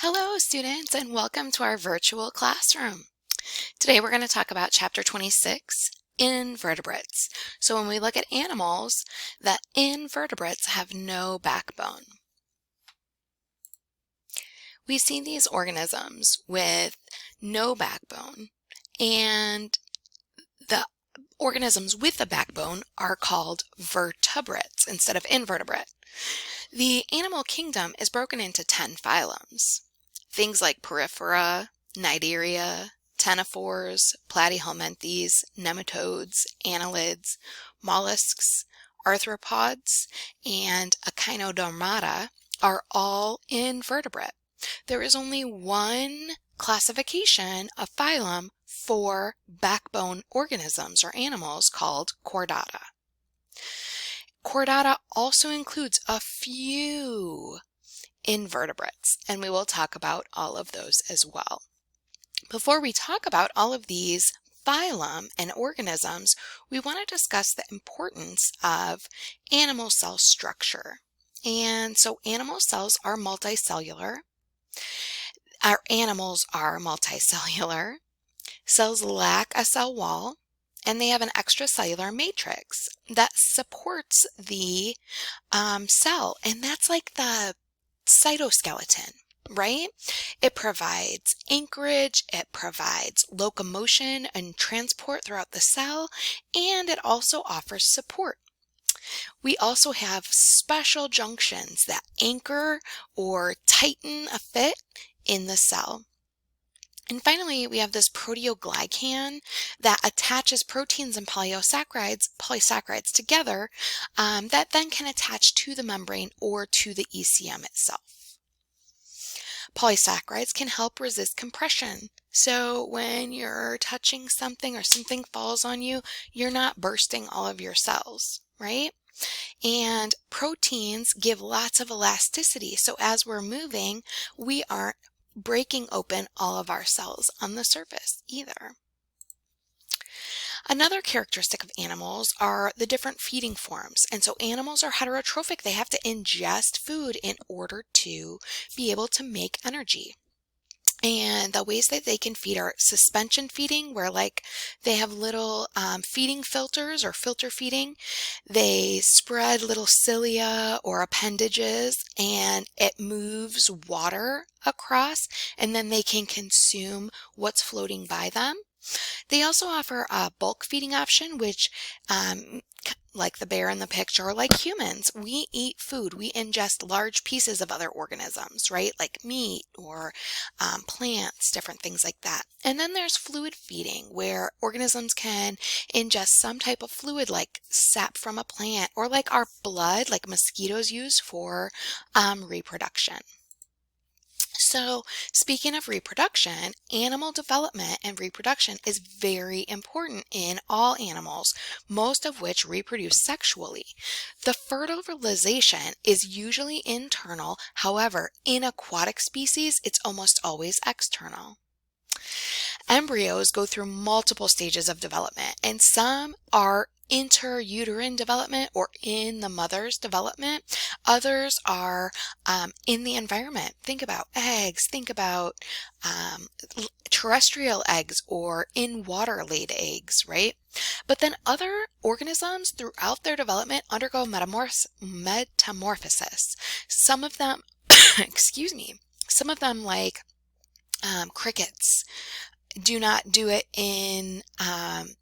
Hello, students, and welcome to our virtual classroom. Today we're going to talk about Chapter 26, Invertebrates. So when we look at animals, the invertebrates have no backbone. We see these organisms with no backbone, and the organisms with a backbone are called vertebrates instead of invertebrate. The animal kingdom is broken into 10 phylums. Things like Porifera, Cnidaria, ctenophores, platyhelminthes, nematodes, annelids, mollusks, arthropods, and echinodermata are all invertebrate. There is only one classification of phylum for backbone organisms or animals called Chordata. Chordata also includes a few invertebrates, and we will talk about all of those as well. Before we talk about all of these phylum and organisms, we want to discuss the importance of animal cell structure. And so animal cells are multicellular. Our animals are multicellular. Cells lack a cell wall, and they have an extracellular matrix that supports the cell, and that's like the cytoskeleton, right? It provides anchorage, it provides locomotion and transport throughout the cell, and it also offers support. We also have special junctions that anchor or tighten a fit in the cell. And finally, we have this proteoglycan that attaches proteins and polysaccharides together that then can attach to the membrane or to the ECM itself. Polysaccharides can help resist compression. So when you're touching something or something falls on you, you're not bursting all of your cells, right? And proteins give lots of elasticity. So as we're moving, we aren't breaking open all of our cells on the surface either. Another characteristic of animals are the different feeding forms. And so animals are heterotrophic. They have to ingest food in order to be able to make energy. And the ways that they can feed are suspension feeding, where like they have little feeding filters or filter feeding. They spread little cilia or appendages and it moves water across, and then they can consume what's floating by them. They also offer a bulk feeding option, which like the bear in the picture, or like humans, we eat food. We ingest large pieces of other organisms, right? Like meat or plants, different things like that. And then there's fluid feeding, where organisms can ingest some type of fluid like sap from a plant, or like our blood, like mosquitoes use for reproduction. So speaking of reproduction, animal development and reproduction is very important in all animals, most of which reproduce sexually. The fertilization is usually internal. However, in aquatic species, it's almost always external. Embryos go through multiple stages of development, and some are interuterine development or in the mother's development. Others are in the environment. Think about eggs, think about terrestrial eggs or in water laid eggs, right? But then other organisms throughout their development undergo metamorphosis. Some of them, excuse me, some of them like crickets do not do it in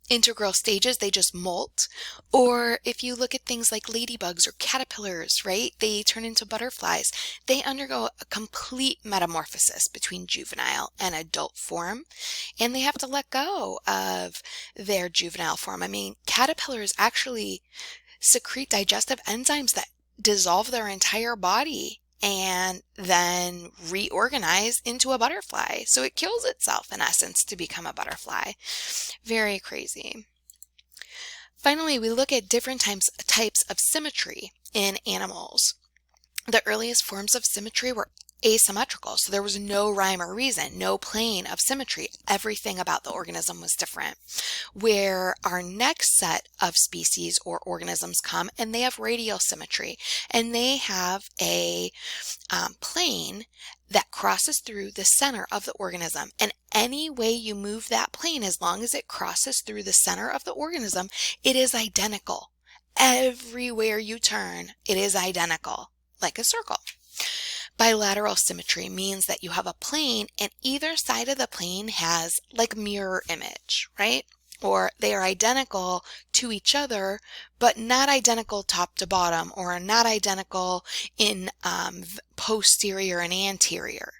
integral stages, they just molt. Or if you look at things like ladybugs or caterpillars, right, they turn into butterflies. They undergo a complete metamorphosis between juvenile and adult form, and they have to let go of their juvenile form. I mean, caterpillars actually secrete digestive enzymes that dissolve their entire body and then reorganize into a butterfly. So it kills itself in essence to become a butterfly. Very crazy. Finally, we look at different types of symmetry in animals. The earliest forms of symmetry were asymmetrical. So there was no rhyme or reason, no plane of symmetry. Everything about the organism was different. Where our next set of species or organisms come, and they have radial symmetry, and they have a plane that crosses through the center of the organism. And any way you move that plane, as long as it crosses through the center of the organism, it is identical. Everywhere you turn, it is identical, like a circle. Bilateral symmetry means that you have a plane and either side of the plane has like mirror image, right? Or they are identical to each other, but not identical top to bottom, or not identical in posterior and anterior.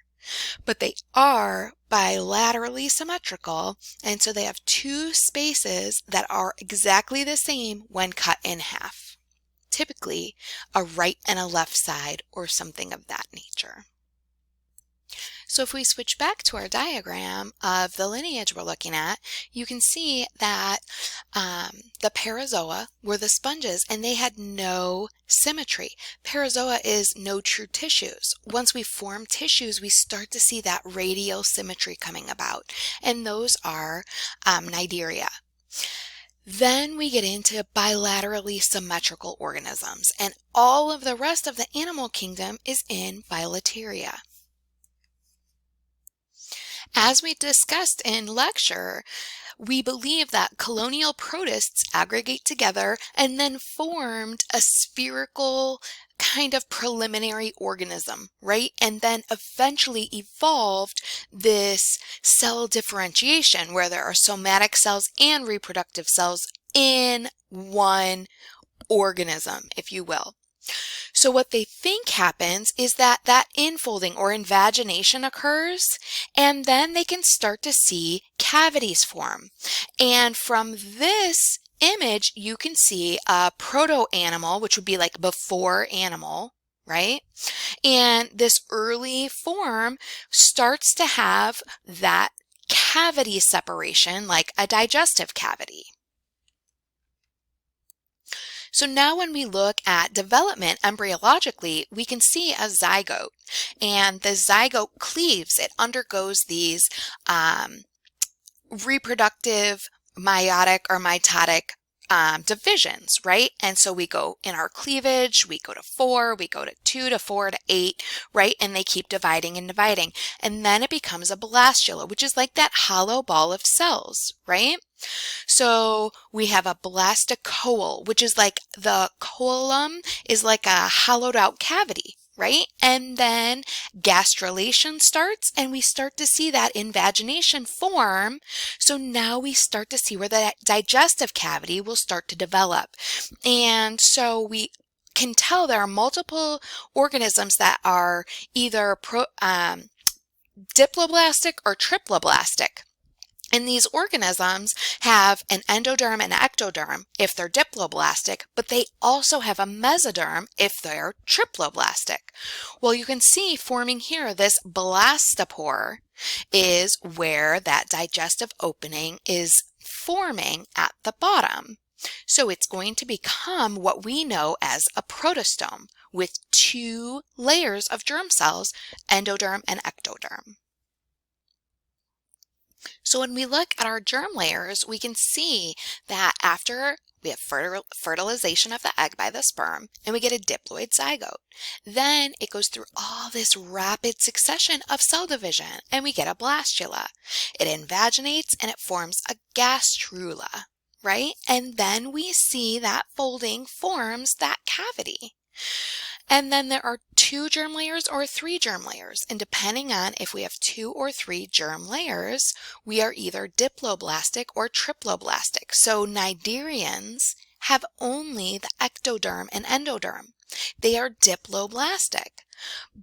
But they are bilaterally symmetrical, and so they have two spaces that are exactly the same when cut in half. Typically a right and a left side or something of that nature. So if we switch back to our diagram of the lineage we're looking at, you can see that the parazoa were the sponges and they had no symmetry. Parazoa is no true tissues. Once we form tissues, we start to see that radial symmetry coming about, and those are cnidaria. Then we get into bilaterally symmetrical organisms, and all of the rest of the animal kingdom is in bilateria. As we discussed in lecture, we believe that colonial protists aggregate together and then formed a spherical kind of preliminary organism, right? And then eventually evolved this cell differentiation where there are somatic cells and reproductive cells in one organism, if you will. So what they think happens is that infolding or invagination occurs, and then they can start to see cavities form. And from this image, you can see a proto-animal, which would be like before animal, right? And this early form starts to have that cavity separation, like a digestive cavity. So now when we look at development embryologically, we can see a zygote, and the zygote cleaves. It undergoes these reproductive meiotic or mitotic divisions, right? And so we go in our cleavage, we go to 4, we go to 2 to 4 to 8, right? And they keep dividing and dividing. And then it becomes a blastula, which is like that hollow ball of cells, right? So we have a blastocoel, which is like the coelom is like a hollowed out cavity, right? And then gastrulation starts, and we start to see that invagination form. So now we start to see where that digestive cavity will start to develop. And so we can tell there are multiple organisms that are either diploblastic or triploblastic. And these organisms have an endoderm and ectoderm if they're diploblastic, but they also have a mesoderm if they're triploblastic. Well, you can see forming here, this blastopore is where that digestive opening is forming at the bottom. So it's going to become what we know as a protostome with 2 layers of germ cells, endoderm and ectoderm. So when we look at our germ layers, we can see that after we have fertilization of the egg by the sperm, and we get a diploid zygote. Then it goes through all this rapid succession of cell division, and we get a blastula. It invaginates and it forms a gastrula, right? And then we see that folding forms that cavity. And then there are 2 germ layers or 3 germ layers. And depending on if we have 2 or 3 germ layers, we are either diploblastic or triploblastic. So cnidarians have only the ectoderm and endoderm. They are diploblastic.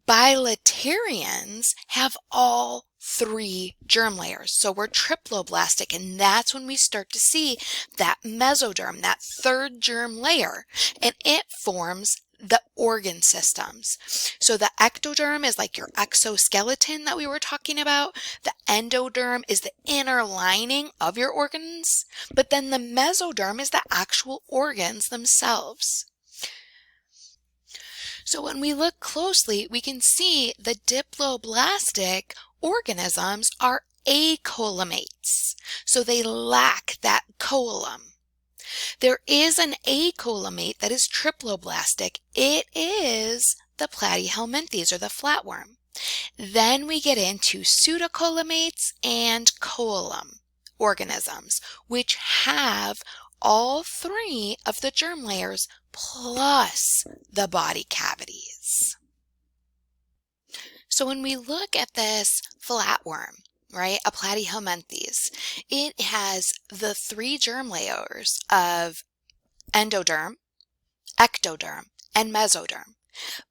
Bilaterians have all 3 germ layers. So we're triploblastic, and that's when we start to see that mesoderm, that 3rd germ layer, and it forms the organ systems. So the ectoderm is like your exoskeleton that we were talking about. The endoderm is the inner lining of your organs, but then the mesoderm is the actual organs themselves. So when we look closely, we can see the diploblastic organisms are acoelemates. So they lack that coelom. There is an acoelemate that is triploblastic. It is the platyhelminthes, or the flatworm. Then we get into pseudocoelemates and coelom organisms, which have all three of the germ layers plus the body cavities. So when we look at this flatworm, right, a platyhelminthes, it has the three germ layers of endoderm, ectoderm, and mesoderm.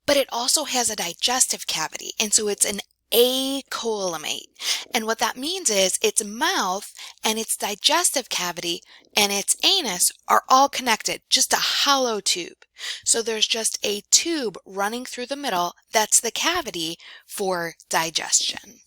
But it also has a digestive cavity, and so it's an acoelemate. And what that means is its mouth and its digestive cavity and its anus are all connected, just a hollow tube. So there's just a tube running through the middle. That's the cavity for digestion.